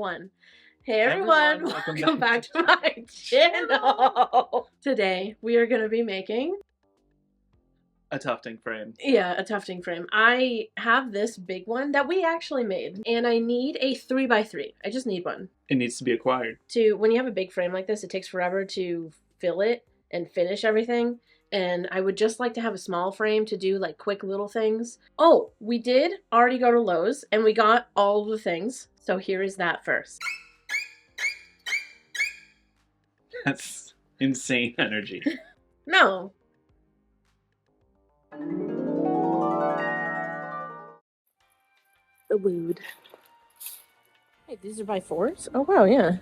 One. Hey everyone, welcome back to my channel. Today we are going to be making a tufting frame. Yeah, a tufting frame. I have this big one that we actually made, and I need a 3x3. I just need one. It needs to be acquired. When you have a big frame like this, it takes forever to fill it and finish everything. And I would just like to have a small frame to do like quick little things. Oh, we did already go to Lowe's and we got all the things. So here is that first. That's insane energy. No. The wood. Hey, these are by 4s? Oh wow, yeah.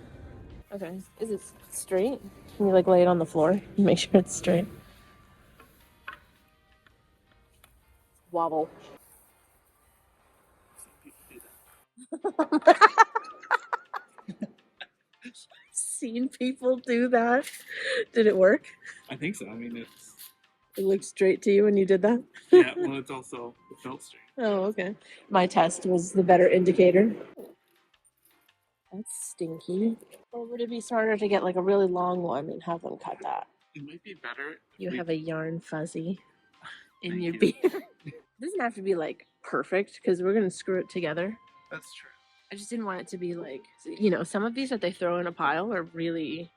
Okay. Is it straight? Can you like lay it on the floor? Make sure it's straight. Wobble. Seen people do that. Did it work? I think so. I mean, it looked straight to you when you did that? Yeah, well, it felt straight. Oh, okay. My test was the better indicator. That's stinky. Or would it be smarter to get like a really long one and have them cut that? It might be better. You have a yarn fuzzy in your beard. It doesn't have to be like perfect because we're going to screw it together. That's true. I just didn't want it to be like, you know, some of these that they throw in a pile are really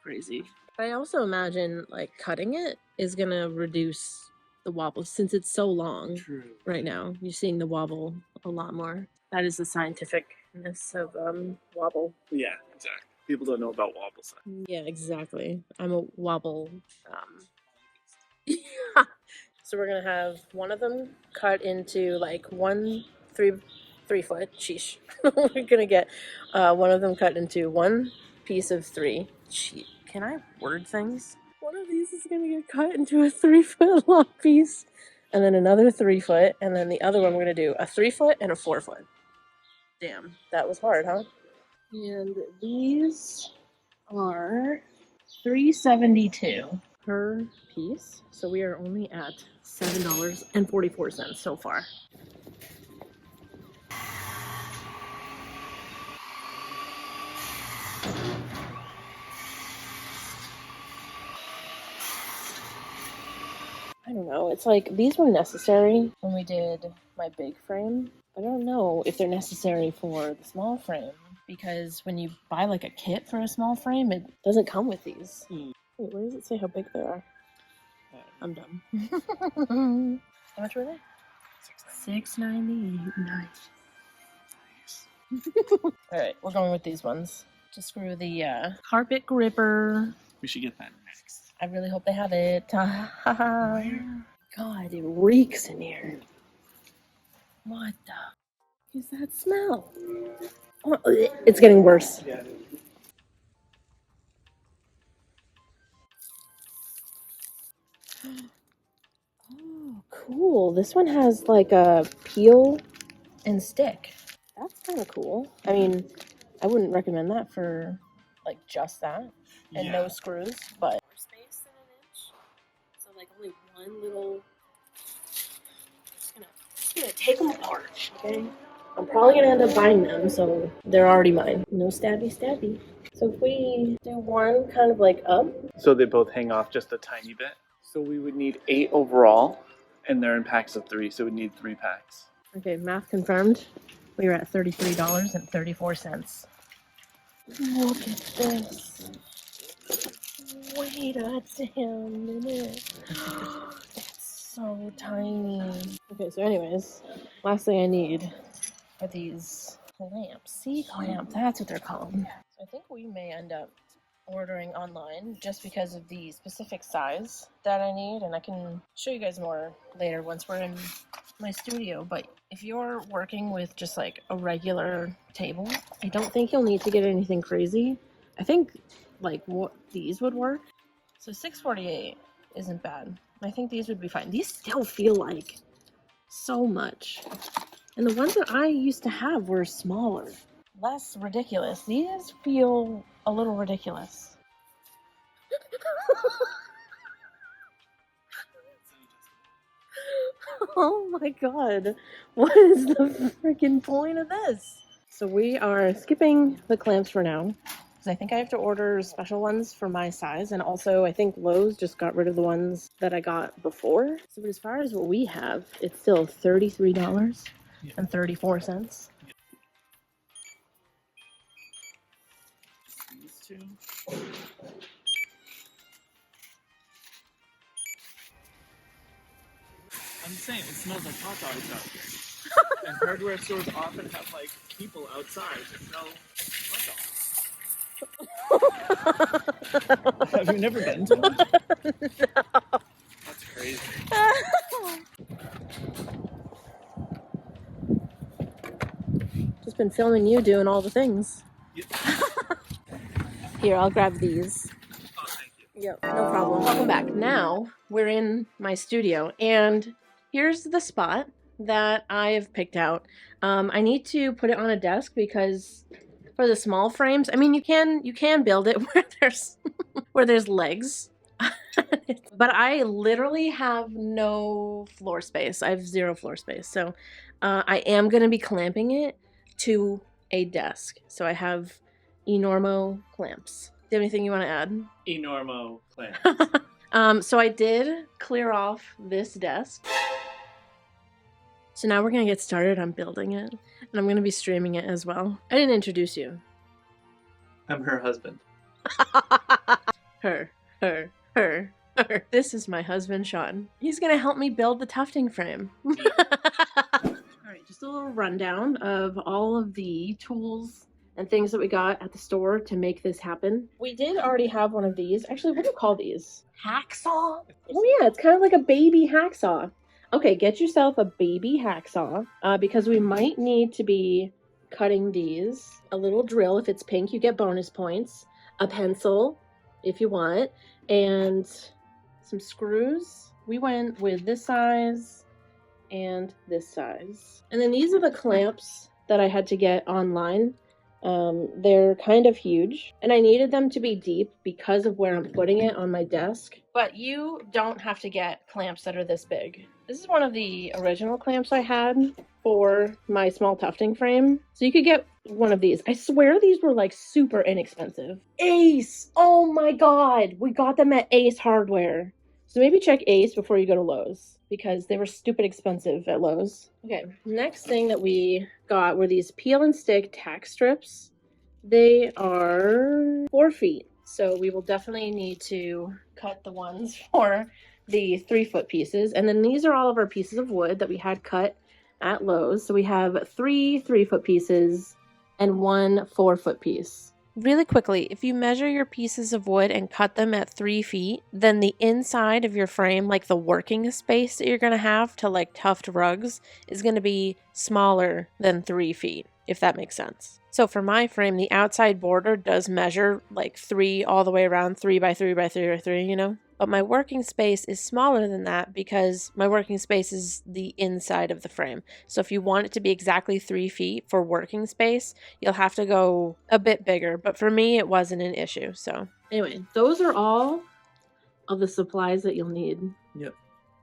crazy. But I also imagine like cutting it is going to reduce the wobble since it's so long. True. Right now. You're seeing the wobble a lot more. That is the scientificness of wobble. Yeah, exactly. People don't know about wobble science. Yeah, exactly. I'm a wobble. So we're going to have one of them cut into like 3 foot. Sheesh. We're going to get one of them cut into 1 piece of 3. Can I word things? One of these is going to get cut into a 3 foot long piece. And then another 3 foot. And then the other one we're going to do a 3 foot and a 4 foot. Damn, that was hard, huh? And these are $3.72 per piece. So we are only at $7.44 so far. I don't know. It's like these were necessary when we did my big frame. I don't know if they're necessary for the small frame because when you buy like a kit for a small frame, it doesn't come with these. Wait, where does it say how big they are? I'm dumb. How much were they? $6.98. Nice. Alright, we're going with these ones. To screw the carpet gripper. We should get that next. I really hope they have it. God, it reeks in here. What the is that smell? Oh, it's getting worse. Yeah. Oh, cool. This one has like a peel and stick. That's kind of cool. I mean, I wouldn't recommend that for like just that and no screws, but space in 1 inch. So like only one little. Just gonna take them apart, okay? I'm probably gonna end up buying them, so they're already mine. No stabby. So if we do one kind of like up. So they both hang off just a tiny bit. So we would need 8 overall, and they're in packs of 3, so we need 3 packs. Okay, math confirmed. We were at $33.34. Look at this. Wait a damn minute. It's so tiny. Okay, so anyways, last thing I need are these clamps. C-clamp, that's what they're called. So I think we may end up ordering online just because of the specific size that I need, and I can show you guys more later once we're in my studio. But if you're working with just like a regular table, I don't think you'll need to get anything crazy. I think like what these would work. So $6.48 isn't bad. I think these would be fine. These still feel like so much, and the ones that I used to have were smaller, less ridiculous. These feel a little ridiculous. Oh my god. What is the freaking point of this? So we are skipping the clamps for now, because I think I have to order special ones for my size, and also I think Lowe's just got rid of the ones that I got before. So as far as what we have, it's still $33.34. These two. I'm just saying, it smells like hot dogs out here. And hardware stores often have like people outside that sell hot dogs. Have you never been to one? No. That's crazy. Just been filming you doing all the things. Yep. Here, I'll grab these. Oh, thank you. Yep, no problem. Welcome back. Now we're in my studio, and here's the spot that I've picked out. I need to put it on a desk because for the small frames, I mean, you can build it where there's legs. But I literally have no floor space. I have zero floor space. So I am going to be clamping it to a desk. So I have enormo clamps. Do you have anything you want to add? Enormo clamps. So I did clear off this desk. So now we're going to get started on building it. And I'm going to be streaming it as well. I didn't introduce you. I'm her husband. Her. This is my husband, Sean. He's gonna help me build the tufting frame. Alright, just a little rundown of all of the tools and things that we got at the store to make this happen. We did already have one of these. Actually, what do you call these? Hacksaw? Oh yeah, it's kind of like a baby hacksaw. Okay, get yourself a baby hacksaw because we might need to be cutting these. A little drill, if it's pink, you get bonus points. A pencil, if you want, and some screws. We went with this size and this size. And then these are the clamps that I had to get online. They're kind of huge, and I needed them to be deep because of where I'm putting it on my desk. But you don't have to get clamps that are this big. This is one of the original clamps I had for my small tufting frame. So you could get one of these. I swear these were like super inexpensive. Ace! Oh my god! We got them at Ace Hardware. So maybe check Ace before you go to Lowe's, because they were stupid expensive at Lowe's. Okay, next thing that we got were these peel and stick tack strips. They are 4 feet, so we will definitely need to cut the ones for the 3-foot pieces. And then these are all of our pieces of wood that we had cut at Lowe's. So we have 3 3-foot pieces and 1 4-foot piece. Really quickly, if you measure your pieces of wood and cut them at 3 feet, then the inside of your frame, like the working space that you're going to have to like tuft rugs, is going to be smaller than 3 feet, if that makes sense. So for my frame, the outside border does measure like 3 all the way around, 3 by 3 by 3 by 3, you know? But my working space is smaller than that because my working space is the inside of the frame. So if you want it to be exactly 3 feet for working space, you'll have to go a bit bigger. But for me, it wasn't an issue. So anyway, those are all of the supplies that you'll need. Yep.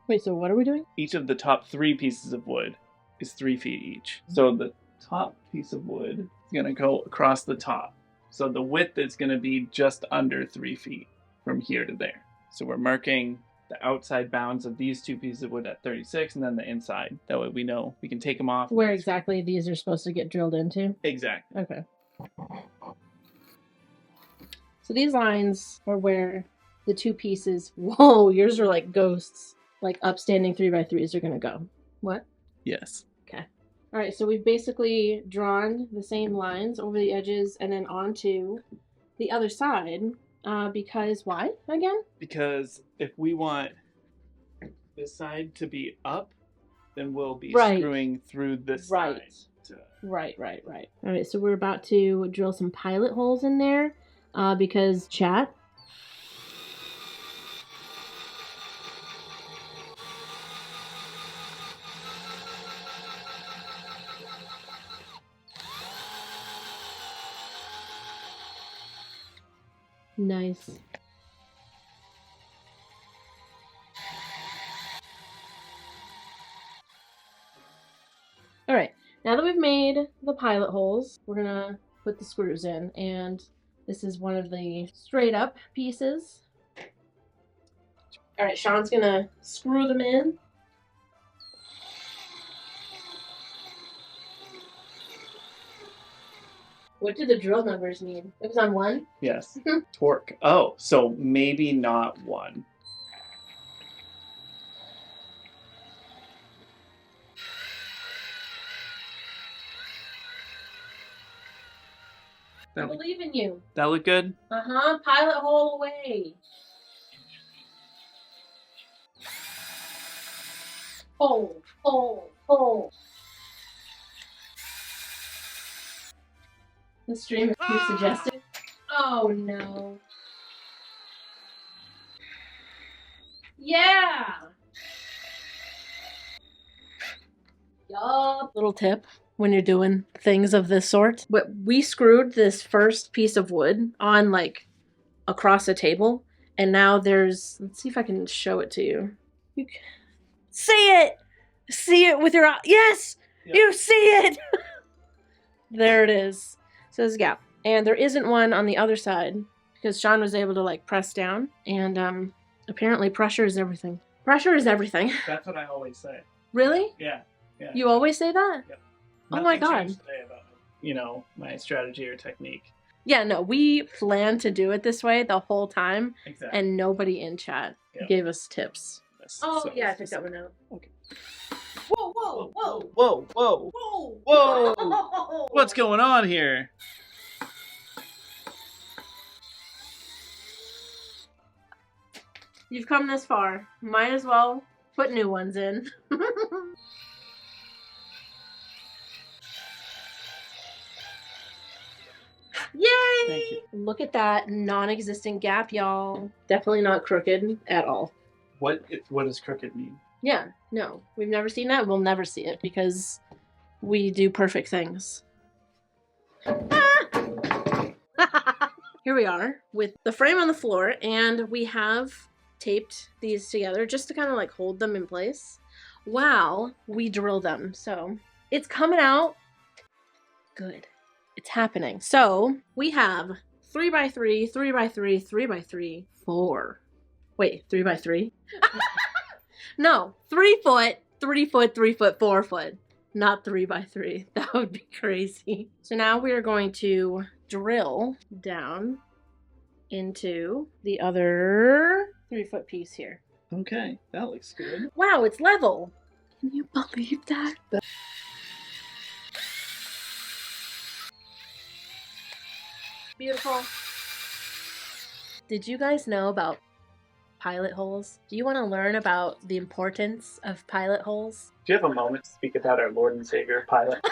Wait, so what are we doing? Each of the top 3 pieces of wood is 3 feet each. So the top piece of wood is going to go across the top. So the width is going to be just under 3 feet from here to there. So we're marking the outside bounds of these 2 pieces of wood at 36 and then the inside. That way we know we can take them off. Where exactly these are supposed to get drilled into? Exactly. Okay. So these lines are where the 2 pieces, whoa, yours are like ghosts, like upstanding 3 by 3s are going to go. What? Yes. Okay. All right, so we've basically drawn the same lines over the edges and then onto the other side. Because why again? Because if we want this side to be up, then we'll be Right. screwing through this Right. side. Right. All right, so we're about to drill some pilot holes in there because chat. Nice. All right, Now that we've made the pilot holes, we're gonna put the screws in, and this is one of the straight up pieces. All right, Sean's gonna screw them in. What do the drill numbers mean? It was on 1? Yes. Torque. Oh, so maybe not 1. I believe in you. That look good? Uh-huh. Pilot hole away. Hole, hole, hole. The stream is too suggestive. Oh no. Yeah. Yup. Little tip when you're doing things of this sort. But we screwed this first piece of wood on like across a table, and now there's, let's see if I can show it to you. You can see it. See it with your eye. Yes, yep. You see it. There it is. So there's a gap, and there isn't one on the other side because Sean was able to like press down, and apparently pressure is everything. Pressure is everything. That's what I always say. Really? Yeah. Yeah. You always say that? Yep. Oh my God. Today about, you know, my strategy or technique. Yeah, no, we planned to do it this way the whole time. Exactly. And nobody in chat gave us tips. Oh, so, yeah, I took that one out. Okay. Whoa, whoa, whoa. Whoa, whoa. Whoa. Whoa. Whoa. What's going on here? You've come this far. Might as well put new ones in. Yay! Thank you. Look at that non-existent gap, y'all. Definitely not crooked at all. What does crooked mean? Yeah, no. We've never seen that. We'll never see it because we do perfect things. Here we are with the frame on the floor, and we have taped these together just to kind of like hold them in place while we drill them. So it's coming out good. It's happening. So we have 3x3, 3x3, 3x3, 4. Wait, 3x3? No, 3 foot, 3 foot, 3 foot, 4 foot. Not 3x3. That would be crazy. So now we are going to drill down into the other 3 foot piece here. Okay, that looks good. Wow, it's level. Can you believe that? Beautiful. Did you guys know about pilot holes? Do you want to learn about the importance of pilot holes? Do you have a moment to speak about our Lord and Savior pilot?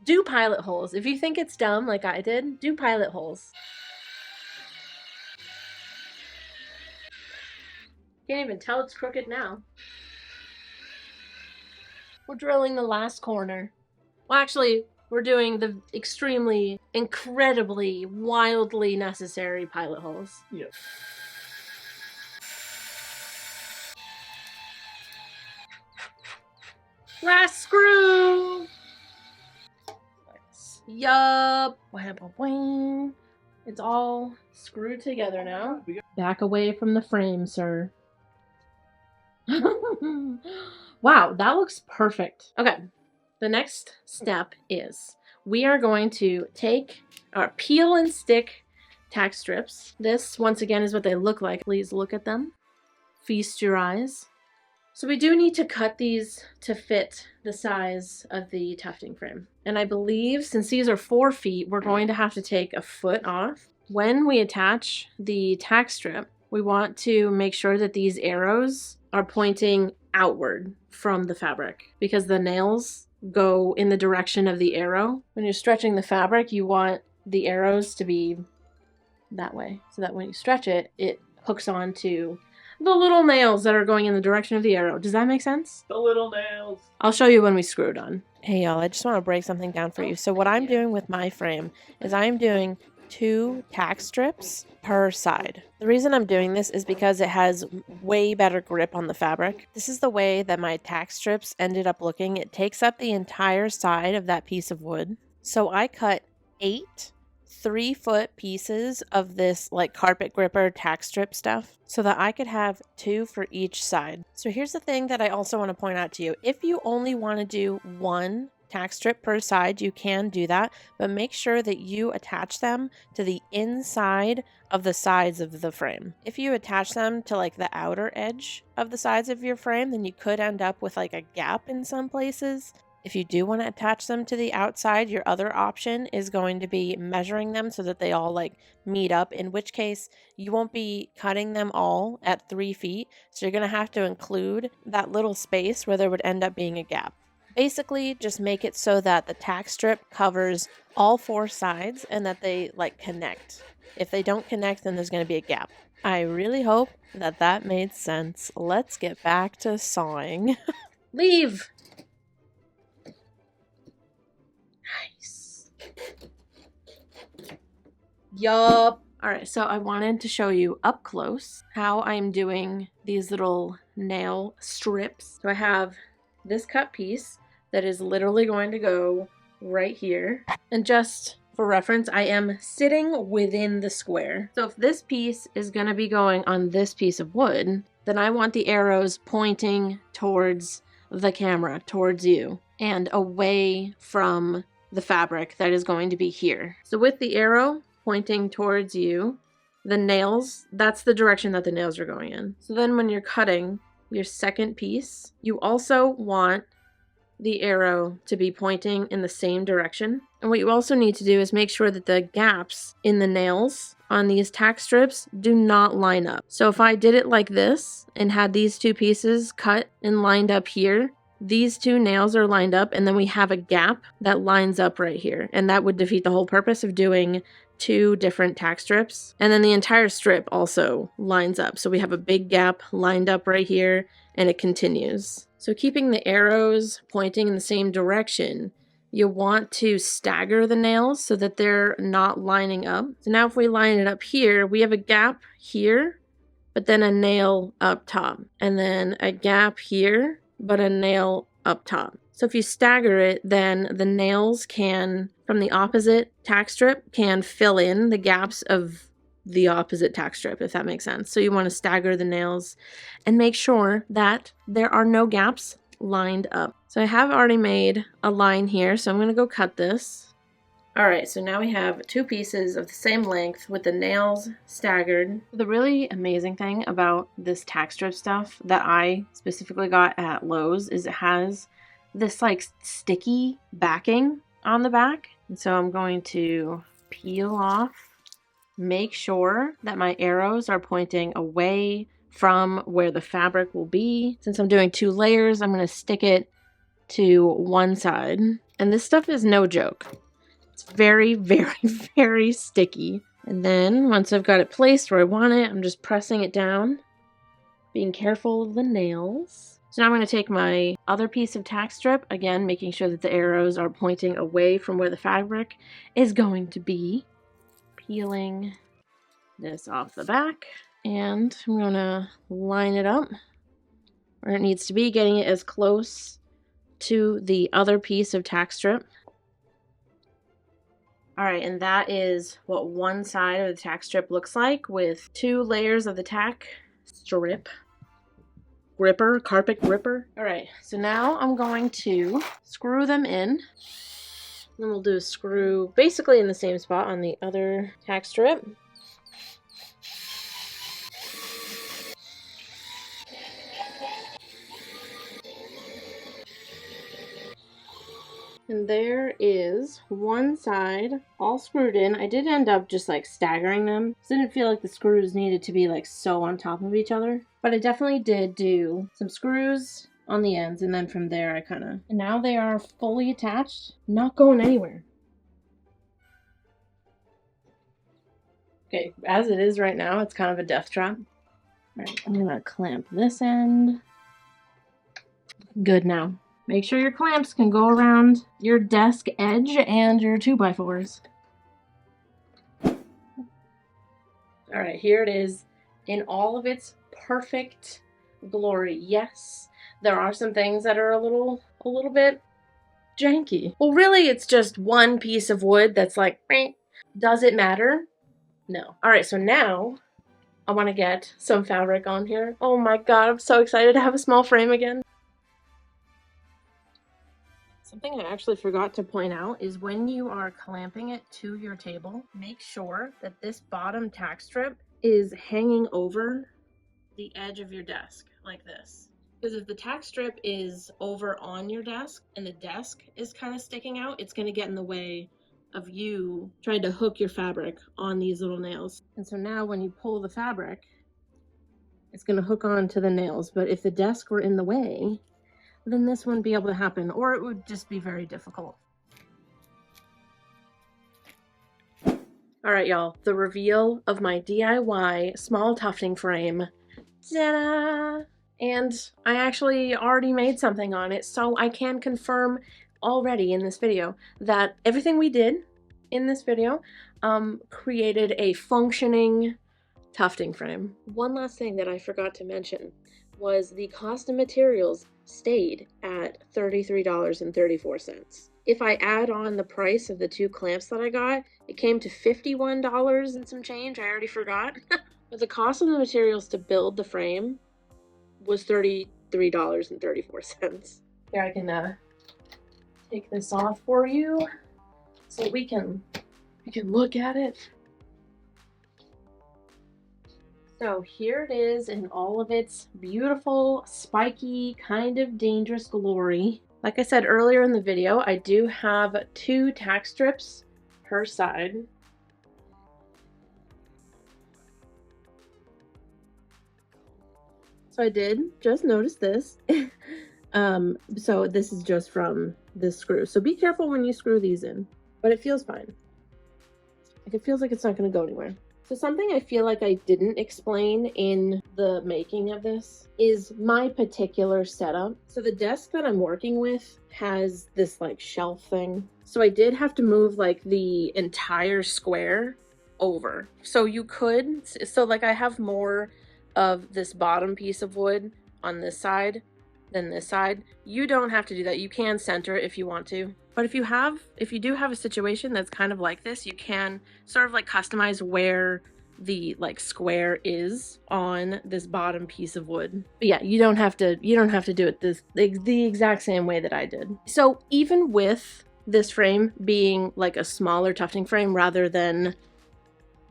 Do pilot holes. If you think it's dumb like I did, do pilot holes. Can't even tell it's crooked now. We're drilling the last corner. Well, actually, we're doing the extremely, incredibly, wildly necessary pilot holes. Yes. Last screw! Yup. It's all screwed together now. Back away from the frame, sir. Wow, that looks perfect. Okay, the next step is we are going to take our peel and stick tack strips. This, once again, is what they look like. Please look at them. Feast your eyes. So we do need to cut these to fit the size of the tufting frame. And I believe since these are 4 feet, we're going to have to take a foot off. When we attach the tack strip, we want to make sure that these arrows are pointing outward from the fabric because the nails go in the direction of the arrow. When you're stretching the fabric, you want the arrows to be that way so that when you stretch it, it hooks onto the little nails that are going in the direction of the arrow. Does that make sense? The little nails. I'll show you when we screw done. Hey y'all, I just want to break something down for you. So what I'm doing with my frame is I'm doing 2 tack strips per side. The reason I'm doing this is because it has way better grip on the fabric. This is the way that my tack strips ended up looking. It takes up the entire side of that piece of wood. So I cut 8 3-foot pieces of this like carpet gripper tack strip stuff so that I could have 2 for each side. So here's the thing that I also want to point out to you. If you only want to do 1 tack strip per side, you can do that, but make sure that you attach them to the inside of the sides of the frame. If you attach them to like the outer edge of the sides of your frame, then you could end up with like a gap in some places. If you do want to attach them to the outside, your other option is going to be measuring them so that they all like meet up, in which case you won't be cutting them all at 3 feet. So you're going to have to include that little space where there would end up being a gap. Basically, just make it so that the tack strip covers all 4 sides and that they like connect. If they don't connect, then there's going to be a gap. I really hope that that made sense. Let's get back to sawing. Leave! Nice. Yup. Alright, so I wanted to show you up close how I'm doing these little nail strips. So I have this cut piece that is literally going to go right here. And just for reference, I am sitting within the square. So if this piece is going to be going on this piece of wood, then I want the arrows pointing towards the camera, towards you, and away from the fabric that is going to be here. So with the arrow pointing towards you, the nails, that's the direction that the nails are going in. So then when you're cutting your second piece, you also want the arrow to be pointing in the same direction. And what you also need to do is make sure that the gaps in the nails on these tack strips do not line up. So if I did it like this and had these 2 pieces cut and lined up here, these 2 nails are lined up and then we have a gap that lines up right here. And that would defeat the whole purpose of doing 2 different tack strips. And then the entire strip also lines up. So we have a big gap lined up right here and it continues. So keeping the arrows pointing in the same direction, you want to stagger the nails so that they're not lining up. So now if we line it up here, we have a gap here, but then a nail up top. And then a gap here, but a nail up top. So if you stagger it, then the nails can, from the opposite tack strip, can fill in the gaps of the opposite tack strip, if that makes sense. So you want to stagger the nails and make sure that there are no gaps lined up. So I have already made a line here, so I'm going to go cut this. Alright, so now we have 2 pieces of the same length with the nails staggered. The really amazing thing about this tack strip stuff that I specifically got at Lowe's is it has this like sticky backing on the back. And so I'm going to peel off, make sure that my arrows are pointing away from where the fabric will be. Since I'm doing 2 layers, I'm going to stick it to one side. And this stuff is no joke. It's very, very, very sticky. And then once I've got it placed where I want it, I'm just pressing it down, being careful of the nails. So now I'm going to take my other piece of tack strip, again, making sure that the arrows are pointing away from where the fabric is going to be. Peeling this off the back, and I'm going to line it up where it needs to be, getting it as close to the other piece of tack strip. Alright, and that is what one side of the tack strip looks like with 2 layers of the tack strip. Gripper, carpet gripper. Alright, so now I'm going to screw them in. Then we'll do a screw basically in the same spot on the other tack strip. And there is one side all screwed in. I did end up just like staggering them. So I didn't feel like the screws needed to be like so on top of each other. But I definitely did do some screws on the ends, and then from there I kind of... And now they are fully attached, not going anywhere. Okay, as it is right now, it's kind of a death trap. Alright, I'm gonna clamp this end. Good now. Make sure your clamps can go around your desk edge and your 2x4s. All right, here it is in all of its perfect glory. Yes, there are some things that are a little bit janky. Well, really, it's just one piece of wood that's like, does it matter? No. All right, so now I want to get some fabric on here. Oh my god, I'm so excited to have a small frame again. Something I actually forgot to point out is when you are clamping it to your table, make sure that this bottom tack strip is hanging over the edge of your desk like this. Because if the tack strip is over on your desk and the desk is kind of sticking out, it's going to get in the way of you trying to hook your fabric on these little nails. And so now when you pull the fabric, it's going to hook on to the nails. But if the desk were in the way, then this wouldn't be able to happen, or it would just be very difficult. All right, y'all, the reveal of my DIY small tufting frame. Ta-da! And I actually already made something on it, so I can confirm already in this video that everything we did in this video created a functioning tufting frame. One last thing that I forgot to mention was the cost of materials stayed at $33.34. If I add on the price of the 2 clamps that I got, it came to $51 and some change. I already forgot. But the cost of the materials to build the frame was $33.34. Here, I can take this off for you so we can look at it. So here it is in all of its beautiful, spiky, kind of dangerous glory. Like I said earlier in the video, I do have 2 tack strips per side. So I did just notice this. So this is just from this screw. So be careful when you screw these in, but it feels fine. Like it feels like it's not going to go anywhere. So something I feel like I didn't explain in the making of this is my particular setup. So the desk that I'm working with has this like shelf thing. So I did have to move like the entire square over. So you could, so like I have more of this bottom piece of wood on this side than this side. You don't have to do that. You can center it if you want to. But if you do have a situation that's kind of like this, you can sort of like customize where the like square is on this bottom piece of wood. But yeah, you don't have to do it the exact same way that I did. So even with this frame being like a smaller tufting frame rather than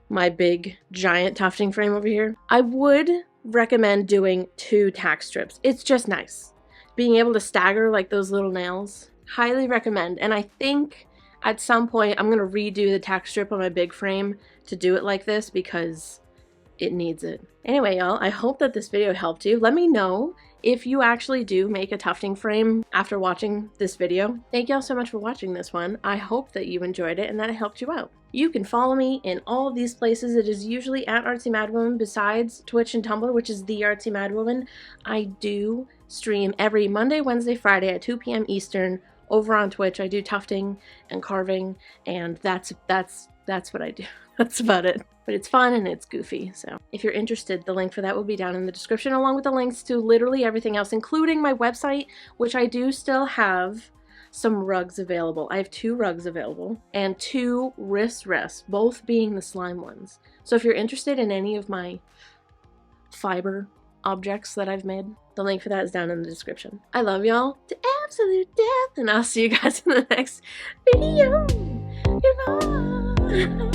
my big giant tufting frame over here, I would recommend doing 2 tack strips. It's just nice. Being able to stagger like those little nails. Highly recommend. And I think at some point I'm going to redo the tack strip on my big frame to do it like this because it needs it. Anyway, y'all, I hope that this video helped you. Let me know if you actually do make a tufting frame after watching this video. Thank y'all so much for watching this one. I hope that you enjoyed it and that it helped you out. You can follow me in all of these places. It is usually at Artsymadwoman besides Twitch and Tumblr, which is the Artsymadwoman. I do stream every Monday, Wednesday, Friday at 2 p.m. Eastern over on Twitch. I do tufting and carving, and that's what I do. That's about it. But it's fun and it's goofy, so if you're interested, the link for that will be down in the description, along with the links to literally everything else, including my website, which I do still have some rugs available. I have 2 rugs available and 2 wrist rests, both being the slime ones. So if you're interested in any of my fiber objects that I've made, the link for that is down in the description. I love y'all to absolute death, and I'll see you guys in the next video. Goodbye.